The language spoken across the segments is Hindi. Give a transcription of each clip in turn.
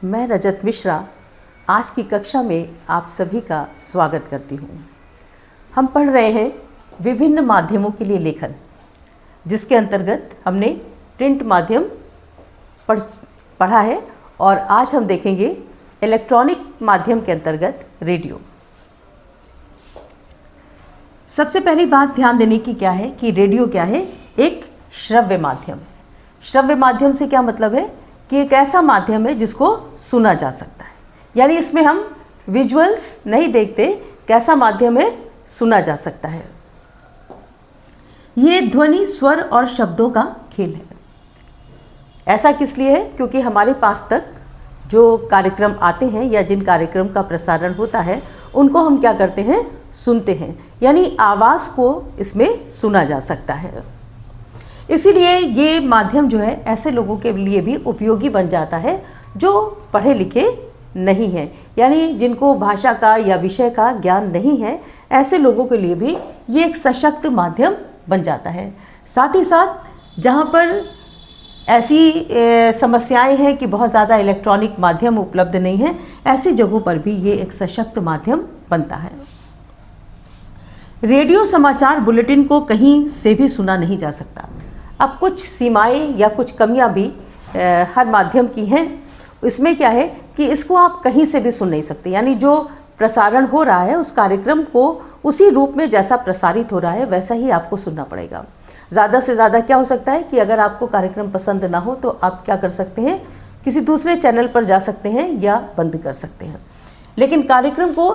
मैं रजत मिश्रा आज की कक्षा में आप सभी का स्वागत करती हूँ। हम पढ़ रहे हैं विभिन्न माध्यमों के लिए लेखन, जिसके अंतर्गत हमने प्रिंट माध्यम पढ़ा है और आज हम देखेंगे इलेक्ट्रॉनिक माध्यम के अंतर्गत रेडियो। सबसे पहली बात ध्यान देने की क्या है कि रेडियो क्या है? एक श्रव्य माध्यम है। श्रव्य माध्यम से क्या मतलब है कि एक ऐसा माध्यम है जिसको सुना जा सकता है, यानी इसमें हम विजुअल्स नहीं देखते। कैसा माध्यम है? सुना जा सकता है। ये ध्वनि, स्वर और शब्दों का खेल है। ऐसा किस लिए है? क्योंकि हमारे पास तक जो कार्यक्रम आते हैं या जिन कार्यक्रम का प्रसारण होता है उनको हम क्या करते हैं? सुनते हैं, यानी आवाज़ को इसमें सुना जा सकता है। इसीलिए ये माध्यम जो है ऐसे लोगों के लिए भी उपयोगी बन जाता है जो पढ़े लिखे नहीं हैं, यानी जिनको भाषा का या विषय का ज्ञान नहीं है। ऐसे लोगों के लिए भी ये एक सशक्त माध्यम बन जाता है। साथ ही साथ जहाँ पर ऐसी समस्याएं हैं कि बहुत ज़्यादा इलेक्ट्रॉनिक माध्यम उपलब्ध नहीं है, ऐसी जगहों पर भी ये एक सशक्त माध्यम बनता है। रेडियो समाचार बुलेटिन को कहीं से भी सुना नहीं जा सकता। अब कुछ सीमाएं या कुछ कमियां भी हर माध्यम की हैं। इसमें क्या है कि इसको आप कहीं से भी सुन नहीं सकते, यानी जो प्रसारण हो रहा है उस कार्यक्रम को उसी रूप में जैसा प्रसारित हो रहा है वैसा ही आपको सुनना पड़ेगा। ज़्यादा से ज़्यादा क्या हो सकता है कि अगर आपको कार्यक्रम पसंद ना हो तो आप क्या कर सकते हैं? किसी दूसरे चैनल पर जा सकते हैं या बंद कर सकते हैं, लेकिन कार्यक्रम को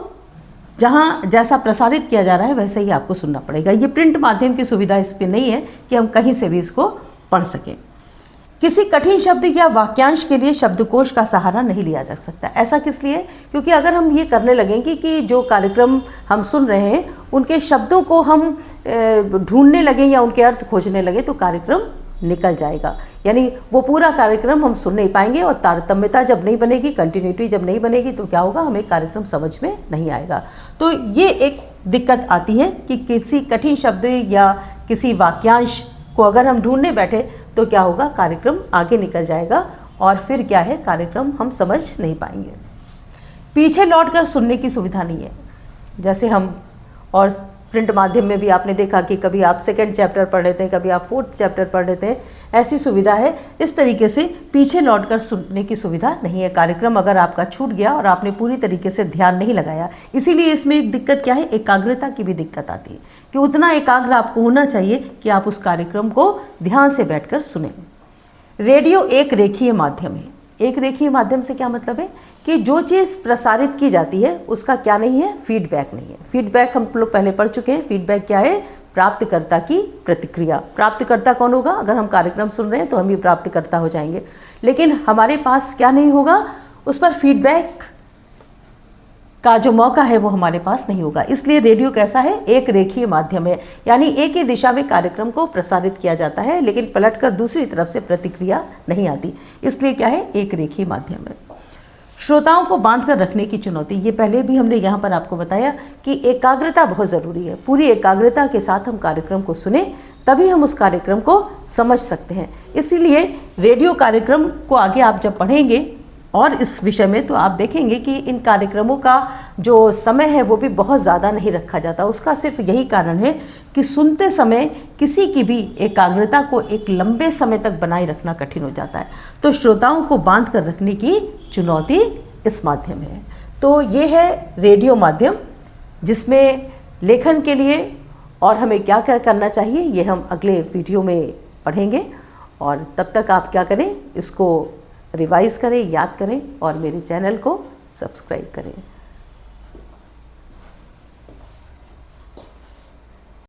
जहाँ जैसा प्रसारित किया जा रहा है वैसे ही आपको सुनना पड़ेगा। ये प्रिंट माध्यम की सुविधा इस पर नहीं है कि हम कहीं से भी इसको पढ़ सकें। किसी कठिन शब्द या वाक्यांश के लिए शब्दकोश का सहारा नहीं लिया जा सकता। ऐसा किस लिए? क्योंकि अगर हम ये करने लगेंगे कि जो कार्यक्रम हम सुन रहे हैं उनके शब्दों को हम ढूंढने लगे या उनके अर्थ खोजने लगे तो कार्यक्रम निकल जाएगा, यानी वो पूरा कार्यक्रम हम सुन नहीं पाएंगे और तारतम्यता जब नहीं बनेगी, कंटिन्यूटी जब नहीं बनेगी तो क्या होगा? हमें कार्यक्रम समझ में नहीं आएगा। तो ये एक दिक्कत आती है कि किसी कठिन शब्द या किसी वाक्यांश को अगर हम ढूंढने बैठे तो क्या होगा? कार्यक्रम आगे निकल जाएगा और फिर क्या है? कार्यक्रम हम समझ नहीं पाएंगे। पीछे लौटकर सुनने की सुविधा नहीं है। जैसे हम और प्रिंट माध्यम में भी आपने देखा कि कभी आप सेकंड चैप्टर पढ़ लेते हैं, कभी आप फोर्थ चैप्टर पढ़ लेते हैं, ऐसी सुविधा है। इस तरीके से पीछे लौटकर सुनने की सुविधा नहीं है। कार्यक्रम अगर आपका छूट गया और आपने पूरी तरीके से ध्यान नहीं लगाया, इसीलिए इसमें एक दिक्कत क्या है? एकाग्रता की भी दिक्कत आती है कि उतना एकाग्र आपको होना चाहिए कि आप उस कार्यक्रम को ध्यान से बैठकर सुनें। रेडियो एक रेखीय माध्यम है। एक रेखीय माध्यम से क्या मतलब है कि जो चीज़ प्रसारित की जाती है उसका क्या नहीं है? फीडबैक नहीं है। फीडबैक हम लोग पहले पढ़ चुके हैं। फीडबैक क्या है? प्राप्तकर्ता की प्रतिक्रिया। प्राप्तकर्ता कौन होगा? अगर हम कार्यक्रम सुन रहे हैं तो हम भी प्राप्तकर्ता हो जाएंगे, लेकिन हमारे पास क्या नहीं होगा? उस पर फीडबैक का जो मौका है वो हमारे पास नहीं होगा। इसलिए रेडियो कैसा है? एक रेखीय माध्यम है, यानी एक ही दिशा में कार्यक्रम को प्रसारित किया जाता है लेकिन पलटकर दूसरी तरफ से प्रतिक्रिया नहीं आती। इसलिए क्या है? एक रेखीय माध्यम है। श्रोताओं को बांधकर रखने की चुनौती, ये पहले भी हमने यहाँ पर आपको बताया कि एकाग्रता बहुत ज़रूरी है। पूरी एकाग्रता के साथ हम कार्यक्रम को सुने तभी हम उस कार्यक्रम को समझ सकते हैं। इसीलिए रेडियो कार्यक्रम को आगे आप जब पढ़ेंगे और इस विषय में तो आप देखेंगे कि इन कार्यक्रमों का जो समय है वो भी बहुत ज़्यादा नहीं रखा जाता। उसका सिर्फ यही कारण है कि सुनते समय किसी की भी एकाग्रता को एक लंबे समय तक बनाए रखना कठिन हो जाता है। तो श्रोताओं को बांध कर रखने की चुनौती इस माध्यम है। तो ये है रेडियो माध्यम, जिसमें लेखन के लिए और हमें क्या क्या करना चाहिए ये हम अगले वीडियो में पढ़ेंगे। और तब तक आप क्या करें? इसको रिवाइज करें, याद करें और मेरे चैनल को सब्सक्राइब करें।